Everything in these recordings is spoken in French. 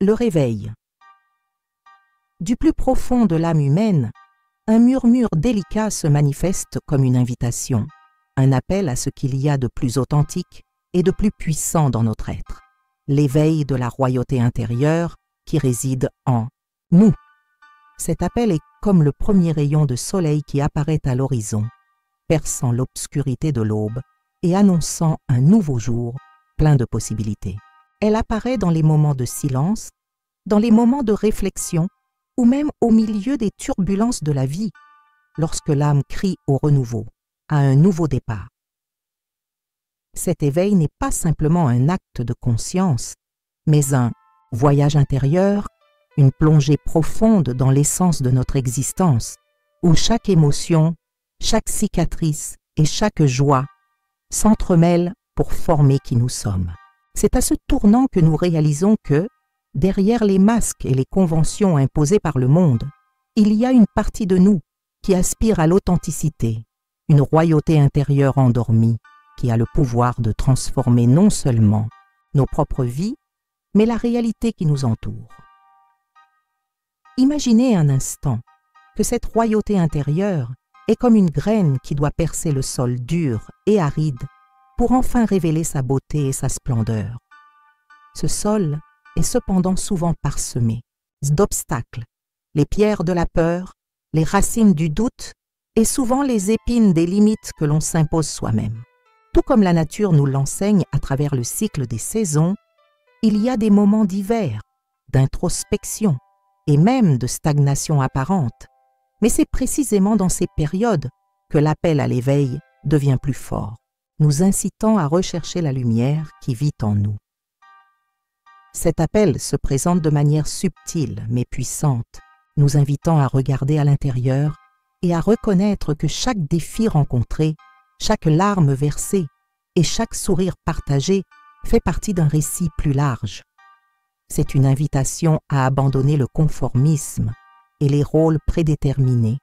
Le réveil. Du plus profond de l'âme humaine, un murmure délicat se manifeste comme une invitation, un appel à ce qu'il y a de plus authentique et de plus puissant dans notre être, l'éveil de la royauté intérieure qui réside en nous. Cet appel est comme le premier rayon de soleil qui apparaît à l'horizon, perçant l'obscurité de l'aube et annonçant un nouveau jour plein de possibilités. Elle apparaît dans les moments de silence, dans les moments de réflexion ou même au milieu des turbulences de la vie, lorsque l'âme crie au renouveau, à un nouveau départ. Cet éveil n'est pas simplement un acte de conscience, mais un voyage intérieur, une plongée profonde dans l'essence de notre existence, où chaque émotion, chaque cicatrice et chaque joie s'entremêlent pour former qui nous sommes. C'est à ce tournant que nous réalisons que, derrière les masques et les conventions imposées par le monde, il y a une partie de nous qui aspire à l'authenticité, une royauté intérieure endormie qui a le pouvoir de transformer non seulement nos propres vies, mais la réalité qui nous entoure. Imaginez un instant que cette royauté intérieure est comme une graine qui doit percer le sol dur et aride pour enfin révéler sa beauté et sa splendeur. Ce sol est cependant souvent parsemé d'obstacles, les pierres de la peur, les racines du doute et souvent les épines des limites que l'on s'impose soi-même. Tout comme la nature nous l'enseigne à travers le cycle des saisons, il y a des moments d'hiver, d'introspection et même de stagnation apparente. Mais c'est précisément dans ces périodes que l'appel à l'éveil devient plus fort, nous incitant à rechercher la lumière qui vit en nous. Cet appel se présente de manière subtile mais puissante, nous invitant à regarder à l'intérieur et à reconnaître que chaque défi rencontré, chaque larme versée et chaque sourire partagé fait partie d'un récit plus large. C'est une invitation à abandonner le conformisme et les rôles prédéterminés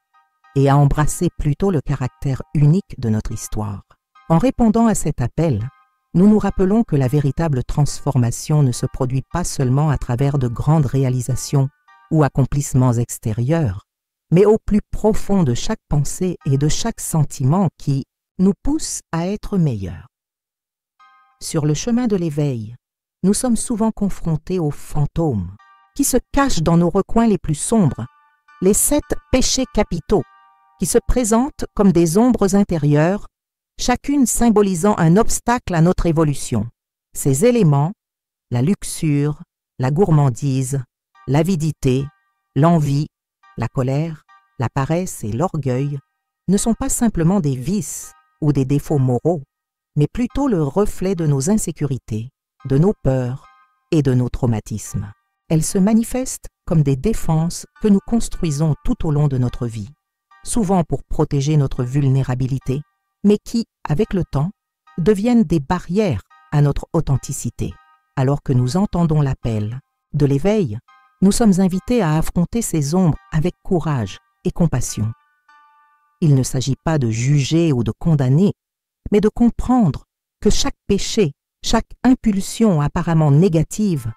et à embrasser plutôt le caractère unique de notre histoire. En répondant à cet appel, nous nous rappelons que la véritable transformation ne se produit pas seulement à travers de grandes réalisations ou accomplissements extérieurs, mais au plus profond de chaque pensée et de chaque sentiment qui nous pousse à être meilleurs. Sur le chemin de l'éveil, nous sommes souvent confrontés aux fantômes qui se cachent dans nos recoins les plus sombres, les 7 péchés capitaux qui se présentent comme des ombres intérieures, chacune symbolisant un obstacle à notre évolution. Ces éléments, la luxure, la gourmandise, l'avidité, l'envie, la colère, la paresse et l'orgueil, ne sont pas simplement des vices ou des défauts moraux, mais plutôt le reflet de nos insécurités, de nos peurs et de nos traumatismes. Elles se manifestent comme des défenses que nous construisons tout au long de notre vie, souvent pour protéger notre vulnérabilité, mais qui, avec le temps, deviennent des barrières à notre authenticité. Alors que nous entendons l'appel de l'éveil, nous sommes invités à affronter ces ombres avec courage et compassion. Il ne s'agit pas de juger ou de condamner, mais de comprendre que chaque péché, chaque impulsion apparemment négative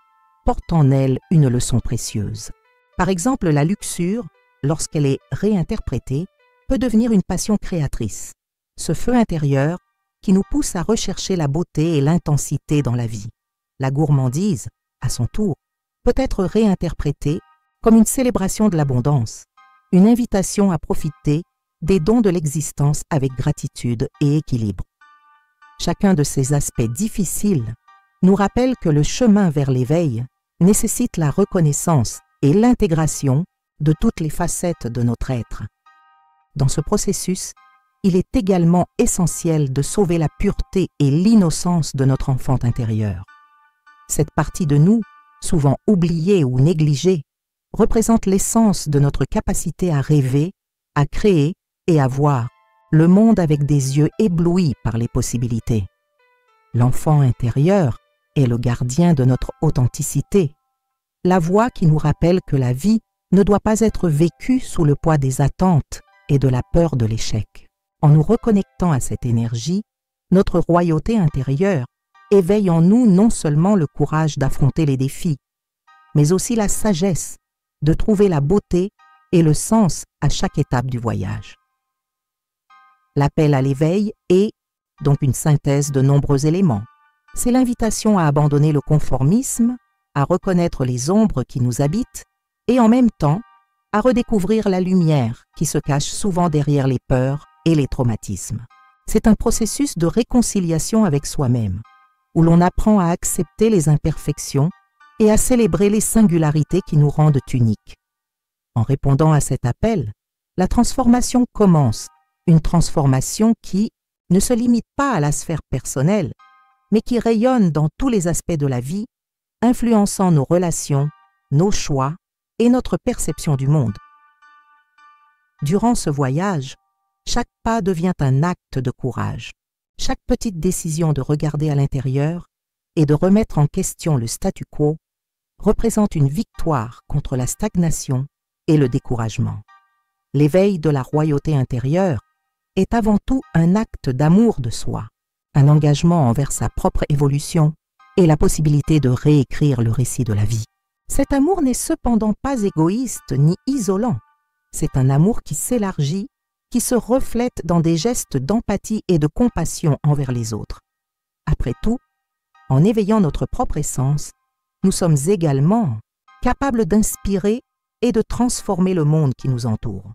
porte en elle une leçon précieuse. Par exemple, la luxure, lorsqu'elle est réinterprétée, peut devenir une passion créatrice, ce feu intérieur qui nous pousse à rechercher la beauté et l'intensité dans la vie. La gourmandise, à son tour, peut être réinterprétée comme une célébration de l'abondance, une invitation à profiter des dons de l'existence avec gratitude et équilibre. Chacun de ces aspects difficiles nous rappelle que le chemin vers l'éveil nécessite la reconnaissance et l'intégration de toutes les facettes de notre être. Dans ce processus, il est également essentiel de sauver la pureté et l'innocence de notre enfant intérieur. Cette partie de nous, souvent oubliée ou négligée, représente l'essence de notre capacité à rêver, à créer et à voir le monde avec des yeux éblouis par les possibilités. L'enfant intérieur est le gardien de notre authenticité, la voix qui nous rappelle que la vie ne doit pas être vécue sous le poids des attentes et de la peur de l'échec. En nous reconnectant à cette énergie, notre royauté intérieure éveille en nous non seulement le courage d'affronter les défis, mais aussi la sagesse de trouver la beauté et le sens à chaque étape du voyage. L'appel à l'éveil est donc une synthèse de nombreux éléments. C'est l'invitation à abandonner le conformisme, à reconnaître les ombres qui nous habitent et en même temps à redécouvrir la lumière qui se cache souvent derrière les peurs et les traumatismes. C'est un processus de réconciliation avec soi-même, où l'on apprend à accepter les imperfections et à célébrer les singularités qui nous rendent uniques. En répondant à cet appel, la transformation commence, une transformation qui ne se limite pas à la sphère personnelle, mais qui rayonne dans tous les aspects de la vie, influençant nos relations, nos choix et notre perception du monde. Durant ce voyage, chaque pas devient un acte de courage. Chaque petite décision de regarder à l'intérieur et de remettre en question le statu quo représente une victoire contre la stagnation et le découragement. L'éveil de la royauté intérieure est avant tout un acte d'amour de soi, un engagement envers sa propre évolution et la possibilité de réécrire le récit de la vie. Cet amour n'est cependant pas égoïste ni isolant. C'est un amour qui s'élargit, qui se reflète dans des gestes d'empathie et de compassion envers les autres. Après tout, en éveillant notre propre essence, nous sommes également capables d'inspirer et de transformer le monde qui nous entoure.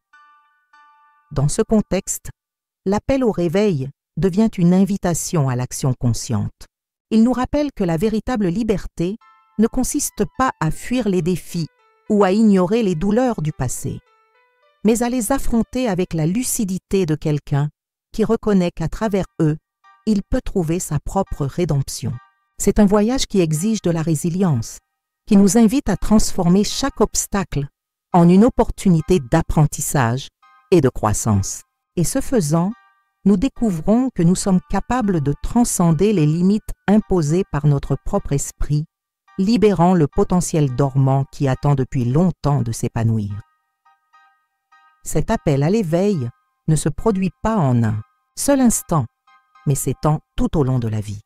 Dans ce contexte, l'appel au réveil devient une invitation à l'action consciente. Il nous rappelle que la véritable liberté ne consiste pas à fuir les défis ou à ignorer les douleurs du passé, mais à les affronter avec la lucidité de quelqu'un qui reconnaît qu'à travers eux, il peut trouver sa propre rédemption. C'est un voyage qui exige de la résilience, qui nous invite à transformer chaque obstacle en une opportunité d'apprentissage et de croissance. Et ce faisant, nous découvrons que nous sommes capables de transcender les limites imposées par notre propre esprit, libérant le potentiel dormant qui attend depuis longtemps de s'épanouir. Cet appel à l'éveil ne se produit pas en un seul instant, mais s'étend tout au long de la vie.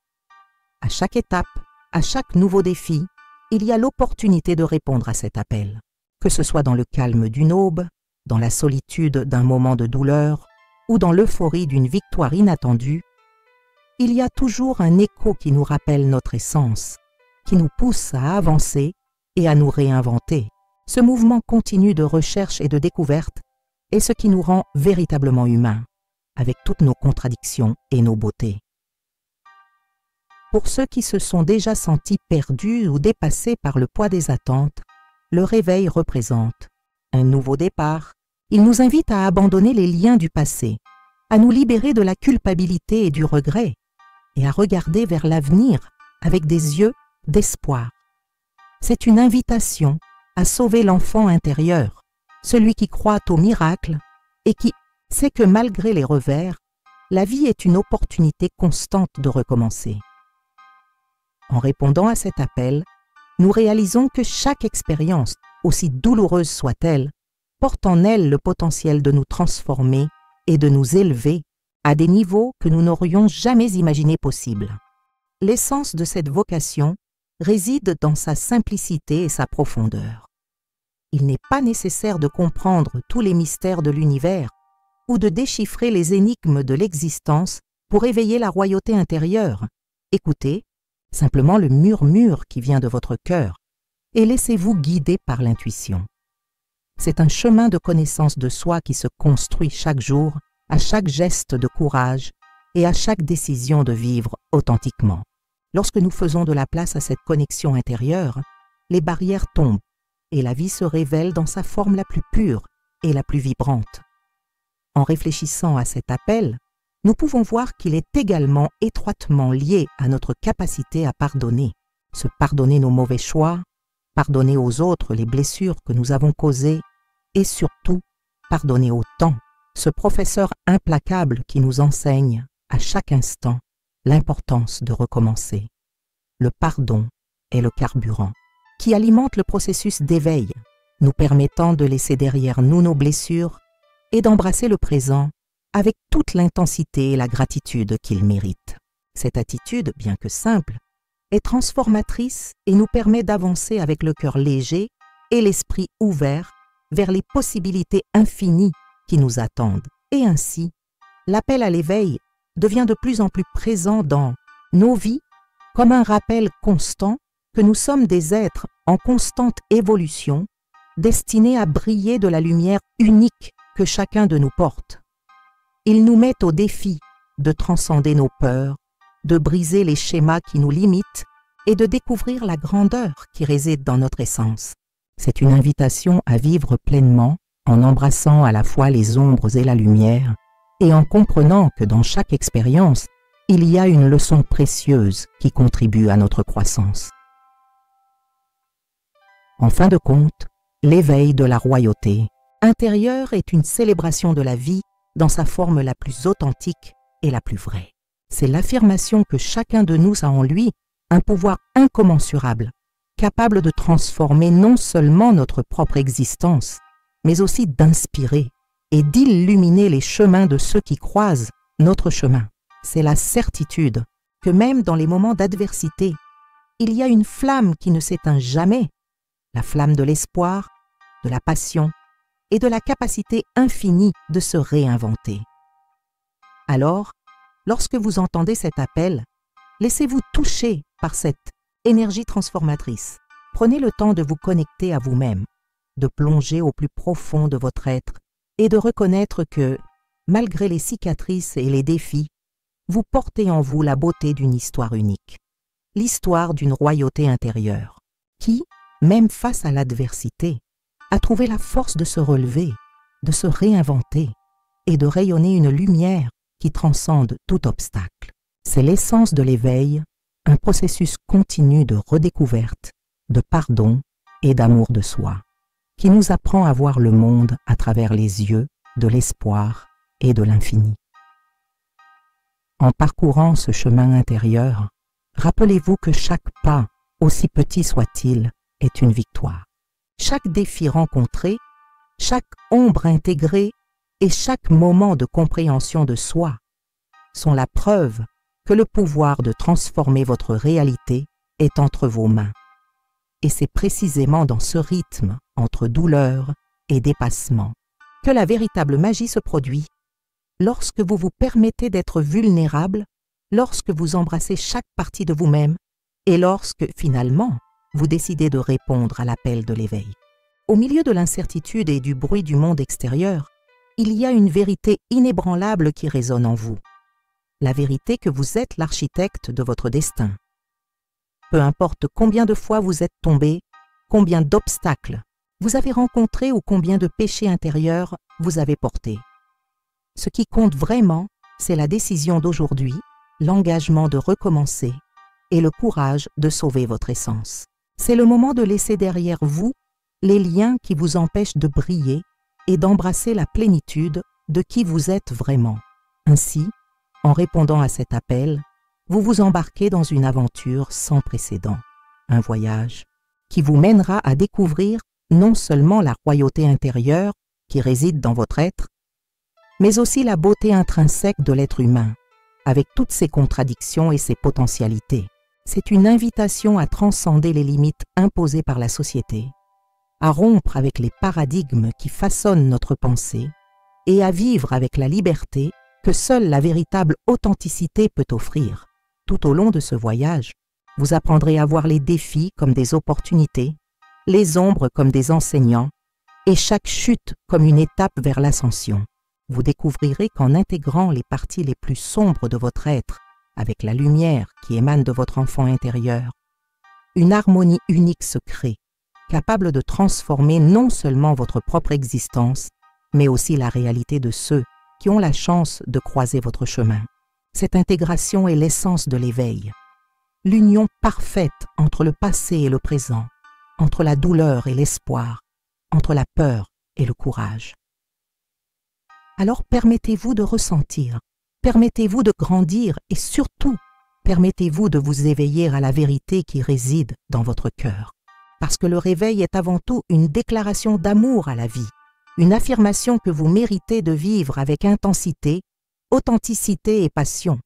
À chaque étape, à chaque nouveau défi, il y a l'opportunité de répondre à cet appel, que ce soit dans le calme d'une aube, dans la solitude d'un moment de douleur ou dans l'euphorie d'une victoire inattendue. Il y a toujours un écho qui nous rappelle notre essence, qui nous pousse à avancer et à nous réinventer. Ce mouvement continu de recherche et de découverte est ce qui nous rend véritablement humains, avec toutes nos contradictions et nos beautés. Pour ceux qui se sont déjà sentis perdus ou dépassés par le poids des attentes, le réveil représente un nouveau départ. Il nous invite à abandonner les liens du passé, à nous libérer de la culpabilité et du regret, et à regarder vers l'avenir avec des yeux d'espoir. C'est une invitation à sauver l'enfant intérieur, celui qui croit au miracle et qui sait que malgré les revers, la vie est une opportunité constante de recommencer. En répondant à cet appel, nous réalisons que chaque expérience, aussi douloureuse soit-elle, porte en elle le potentiel de nous transformer et de nous élever à des niveaux que nous n'aurions jamais imaginés possibles. L'essence de cette vocation réside dans sa simplicité et sa profondeur. Il n'est pas nécessaire de comprendre tous les mystères de l'univers ou de déchiffrer les énigmes de l'existence pour éveiller la royauté intérieure. Écoutez simplement le murmure qui vient de votre cœur et laissez-vous guider par l'intuition. C'est un chemin de connaissance de soi qui se construit chaque jour, à chaque geste de courage et à chaque décision de vivre authentiquement. Lorsque nous faisons de la place à cette connexion intérieure, les barrières tombent et la vie se révèle dans sa forme la plus pure et la plus vibrante. En réfléchissant à cet appel, nous pouvons voir qu'il est également étroitement lié à notre capacité à pardonner, se pardonner nos mauvais choix, pardonner aux autres les blessures que nous avons causées et surtout pardonner au temps, ce professeur implacable qui nous enseigne à chaque instant l'importance de recommencer. Le pardon est le carburant qui alimente le processus d'éveil, nous permettant de laisser derrière nous nos blessures et d'embrasser le présent avec toute l'intensité et la gratitude qu'il mérite. Cette attitude, bien que simple, est transformatrice et nous permet d'avancer avec le cœur léger et l'esprit ouvert vers les possibilités infinies qui nous attendent. Et ainsi, l'appel à l'éveil devient de plus en plus présent dans nos vies comme un rappel constant que nous sommes des êtres en constante évolution, destinés à briller de la lumière unique que chacun de nous porte. Il nous met au défi de transcender nos peurs, de briser les schémas qui nous limitent et de découvrir la grandeur qui réside dans notre essence. C'est une invitation à vivre pleinement en embrassant à la fois les ombres et la lumière et en comprenant que dans chaque expérience, il y a une leçon précieuse qui contribue à notre croissance. En fin de compte, l'éveil de la royauté intérieure est une célébration de la vie dans sa forme la plus authentique et la plus vraie. C'est l'affirmation que chacun de nous a en lui un pouvoir incommensurable, capable de transformer non seulement notre propre existence, mais aussi d'inspirer et d'illuminer les chemins de ceux qui croisent notre chemin. C'est la certitude que même dans les moments d'adversité, il y a une flamme qui ne s'éteint jamais, la flamme de l'espoir, de la passion et de la capacité infinie de se réinventer. Alors, lorsque vous entendez cet appel, laissez-vous toucher par cette énergie transformatrice. Prenez le temps de vous connecter à vous-même, de plonger au plus profond de votre être et de reconnaître que, malgré les cicatrices et les défis, vous portez en vous la beauté d'une histoire unique, l'histoire d'une royauté intérieure, qui, même face à l'adversité, a trouvé la force de se relever, de se réinventer et de rayonner une lumière qui transcende tout obstacle. C'est l'essence de l'éveil, un processus continu de redécouverte, de pardon et d'amour de soi, qui nous apprend à voir le monde à travers les yeux de l'espoir et de l'infini. En parcourant ce chemin intérieur, rappelez-vous que chaque pas, aussi petit soit-il, est une victoire. Chaque défi rencontré, chaque ombre intégrée et chaque moment de compréhension de soi sont la preuve que le pouvoir de transformer votre réalité est entre vos mains. Et c'est précisément dans ce rythme entre douleur et dépassement que la véritable magie se produit. Lorsque vous vous permettez d'être vulnérable, lorsque vous embrassez chaque partie de vous-même et lorsque, finalement, vous décidez de répondre à l'appel de l'éveil. Au milieu de l'incertitude et du bruit du monde extérieur, il y a une vérité inébranlable qui résonne en vous. La vérité que vous êtes l'architecte de votre destin. Peu importe combien de fois vous êtes tombé, combien d'obstacles vous avez rencontrés ou combien de péchés intérieurs vous avez portés. Ce qui compte vraiment, c'est la décision d'aujourd'hui, l'engagement de recommencer et le courage de sauver votre essence. C'est le moment de laisser derrière vous les liens qui vous empêchent de briller et d'embrasser la plénitude de qui vous êtes vraiment. Ainsi, en répondant à cet appel, vous vous embarquez dans une aventure sans précédent, un voyage qui vous mènera à découvrir non seulement la royauté intérieure qui réside dans votre être, mais aussi la beauté intrinsèque de l'être humain, avec toutes ses contradictions et ses potentialités. C'est une invitation à transcender les limites imposées par la société, à rompre avec les paradigmes qui façonnent notre pensée et à vivre avec la liberté que seule la véritable authenticité peut offrir. Tout au long de ce voyage, vous apprendrez à voir les défis comme des opportunités, les ombres comme des enseignants et chaque chute comme une étape vers l'ascension. Vous découvrirez qu'en intégrant les parties les plus sombres de votre être avec la lumière qui émane de votre enfant intérieur, une harmonie unique se crée, capable de transformer non seulement votre propre existence, mais aussi la réalité de ceux qui ont la chance de croiser votre chemin. Cette intégration est l'essence de l'éveil, l'union parfaite entre le passé et le présent, entre la douleur et l'espoir, entre la peur et le courage. Alors permettez-vous de ressentir, permettez-vous de grandir et surtout, permettez-vous de vous éveiller à la vérité qui réside dans votre cœur. Parce que le réveil est avant tout une déclaration d'amour à la vie, une affirmation que vous méritez de vivre avec intensité, authenticité et passion.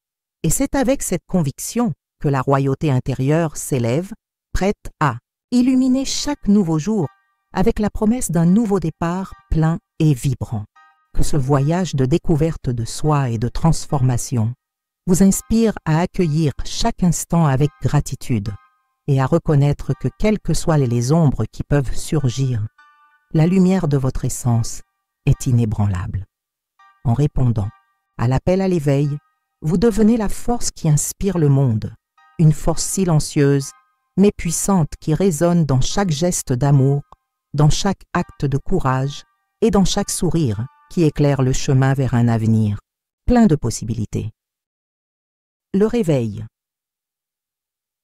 Et c'est avec cette conviction que la royauté intérieure s'élève, prête à illuminer chaque nouveau jour avec la promesse d'un nouveau départ plein et vibrant. Que ce voyage de découverte de soi et de transformation vous inspire à accueillir chaque instant avec gratitude et à reconnaître que quelles que soient les ombres qui peuvent surgir, la lumière de votre essence est inébranlable. En répondant à l'appel à l'éveil, vous devenez la force qui inspire le monde, une force silencieuse mais puissante qui résonne dans chaque geste d'amour, dans chaque acte de courage et dans chaque sourire qui éclaire le chemin vers un avenir plein de possibilités. Le réveil.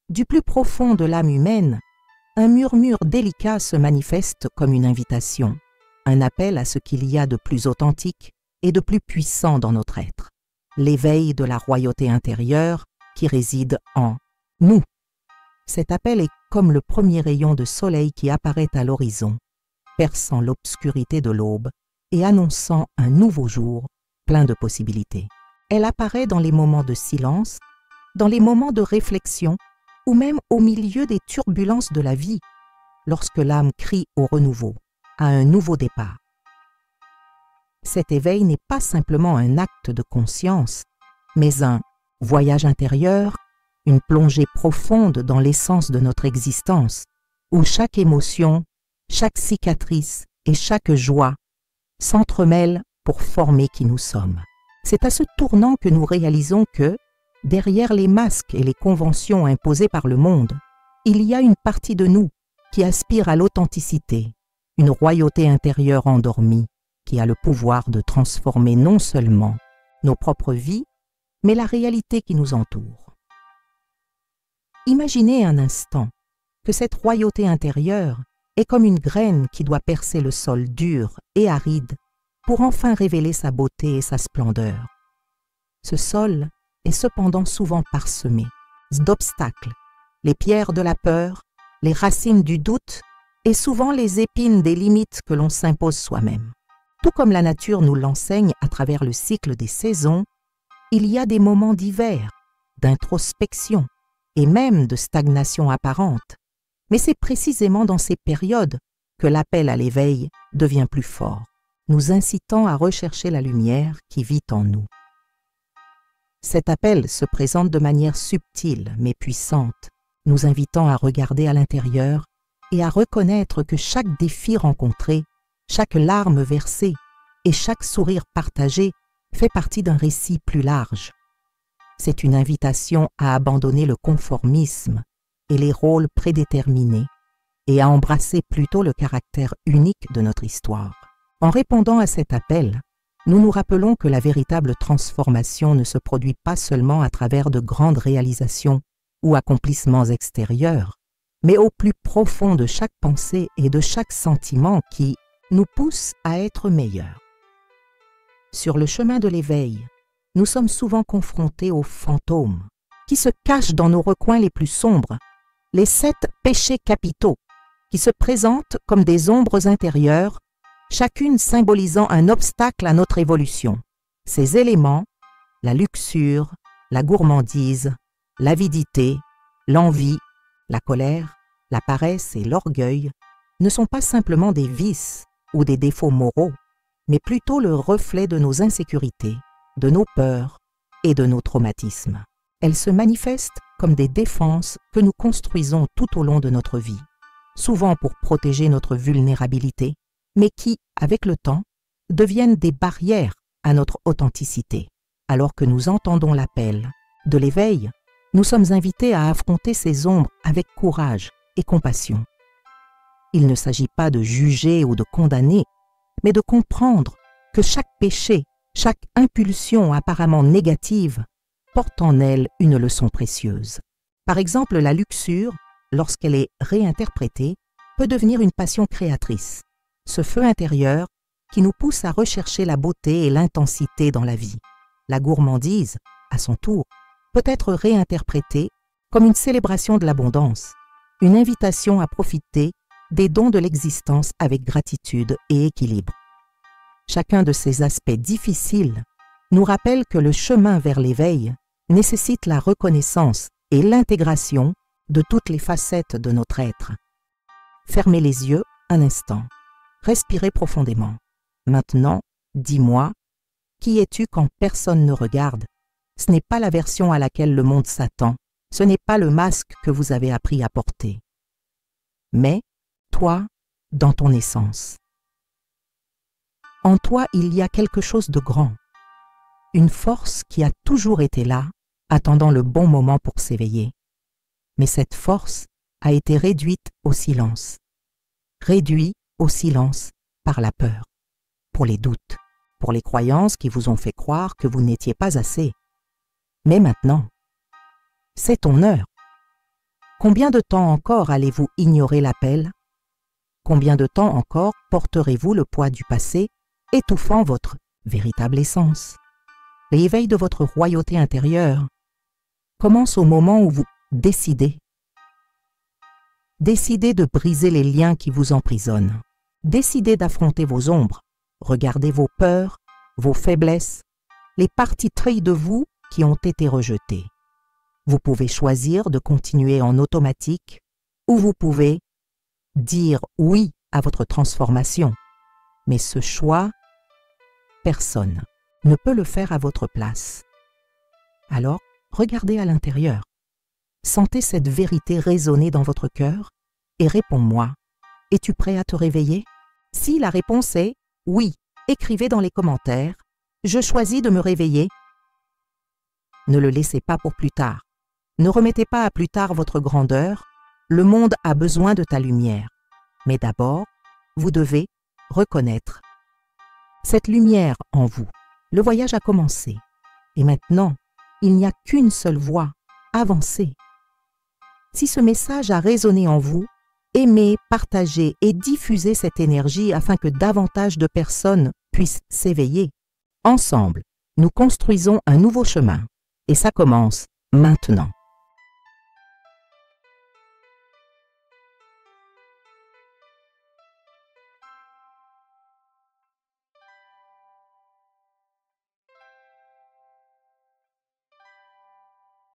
Du plus profond de l'âme humaine, un murmure délicat se manifeste comme une invitation, un appel à ce qu'il y a de plus authentique et de plus puissant dans notre être, l'éveil de la royauté intérieure qui réside en nous. Cet appel est comme le premier rayon de soleil qui apparaît à l'horizon, perçant l'obscurité de l'aube et annonçant un nouveau jour plein de possibilités. Elle apparaît dans les moments de silence, dans les moments de réflexion ou même au milieu des turbulences de la vie, lorsque l'âme crie au renouveau, à un nouveau départ. Cet éveil n'est pas simplement un acte de conscience, mais un voyage intérieur, une plongée profonde dans l'essence de notre existence, où chaque émotion, chaque cicatrice et chaque joie s'entremêlent pour former qui nous sommes. C'est à ce tournant que nous réalisons que, derrière les masques et les conventions imposées par le monde, il y a une partie de nous qui aspire à l'authenticité, une royauté intérieure endormie qui a le pouvoir de transformer non seulement nos propres vies, mais la réalité qui nous entoure. Imaginez un instant que cette royauté intérieure est comme une graine qui doit percer le sol dur et aride pour enfin révéler sa beauté et sa splendeur. Ce sol est cependant souvent parsemé d'obstacles, les pierres de la peur, les racines du doute et souvent les épines des limites que l'on s'impose soi-même. Tout comme la nature nous l'enseigne à travers le cycle des saisons, il y a des moments d'hiver, d'introspection et même de stagnation apparente. Mais c'est précisément dans ces périodes que l'appel à l'éveil devient plus fort, nous incitant à rechercher la lumière qui vit en nous. Cet appel se présente de manière subtile mais puissante, nous invitant à regarder à l'intérieur et à reconnaître que chaque défi rencontré, chaque larme versée et chaque sourire partagé fait partie d'un récit plus large. C'est une invitation à abandonner le conformisme et les rôles prédéterminés et à embrasser plutôt le caractère unique de notre histoire. En répondant à cet appel, nous nous rappelons que la véritable transformation ne se produit pas seulement à travers de grandes réalisations ou accomplissements extérieurs, mais au plus profond de chaque pensée et de chaque sentiment qui nous pousse à être meilleurs. Sur le chemin de l'éveil, nous sommes souvent confrontés aux fantômes qui se cachent dans nos recoins les plus sombres, les 7 péchés capitaux qui se présentent comme des ombres intérieures, chacune symbolisant un obstacle à notre évolution. Ces éléments, la luxure, la gourmandise, l'avidité, l'envie, la colère, la paresse et l'orgueil, ne sont pas simplement des vices ou des défauts moraux, mais plutôt le reflet de nos insécurités, de nos peurs et de nos traumatismes. Elles se manifestent comme des défenses que nous construisons tout au long de notre vie, souvent pour protéger notre vulnérabilité, mais qui, avec le temps, deviennent des barrières à notre authenticité. Alors que nous entendons l'appel de l'éveil, nous sommes invités à affronter ces ombres avec courage et compassion. Il ne s'agit pas de juger ou de condamner, mais de comprendre que chaque péché, chaque impulsion apparemment négative, porte en elle une leçon précieuse. Par exemple, la luxure, lorsqu'elle est réinterprétée, peut devenir une passion créatrice, ce feu intérieur qui nous pousse à rechercher la beauté et l'intensité dans la vie. La gourmandise, à son tour, peut être réinterprétée comme une célébration de l'abondance, une invitation à profiter des dons de l'existence avec gratitude et équilibre. Chacun de ces aspects difficiles nous rappelle que le chemin vers l'éveil nécessite la reconnaissance et l'intégration de toutes les facettes de notre être. Fermez les yeux un instant. Respirez profondément. Maintenant, dis-moi, qui es-tu quand personne ne regarde? Ce n'est pas la version à laquelle le monde s'attend. Ce n'est pas le masque que vous avez appris à porter. Mais, toi, dans ton essence. En toi, il y a quelque chose de grand. Une force qui a toujours été là, attendant le bon moment pour s'éveiller. Mais cette force a été réduite au silence. Réduite au silence par la peur, pour les doutes, pour les croyances qui vous ont fait croire que vous n'étiez pas assez. Mais maintenant, c'est ton heure. Combien de temps encore allez-vous ignorer l'appel? Combien de temps encore porterez-vous le poids du passé, étouffant votre véritable essence? L'éveil de votre royauté intérieure commence au moment où vous décidez. Décidez de briser les liens qui vous emprisonnent. Décidez d'affronter vos ombres. Regardez vos peurs, vos faiblesses, les parties traits de vous qui ont été rejetées. Vous pouvez choisir de continuer en automatique ou vous pouvez dire oui à votre transformation. Mais ce choix, personne ne peut le faire à votre place. Alors, regardez à l'intérieur. Sentez cette vérité résonner dans votre cœur et réponds-moi. Es-tu prêt à te réveiller? Si la réponse est oui, écrivez dans les commentaires « Je choisis de me réveiller ». Ne le laissez pas pour plus tard. Ne remettez pas à plus tard votre grandeur. Le monde a besoin de ta lumière. Mais d'abord, vous devez reconnaître cette lumière en vous. Le voyage a commencé. Et maintenant, il n'y a qu'une seule voie, avancer. Si ce message a résonné en vous, aimez, partagez et diffusez cette énergie afin que davantage de personnes puissent s'éveiller. Ensemble, nous construisons un nouveau chemin. Et ça commence maintenant.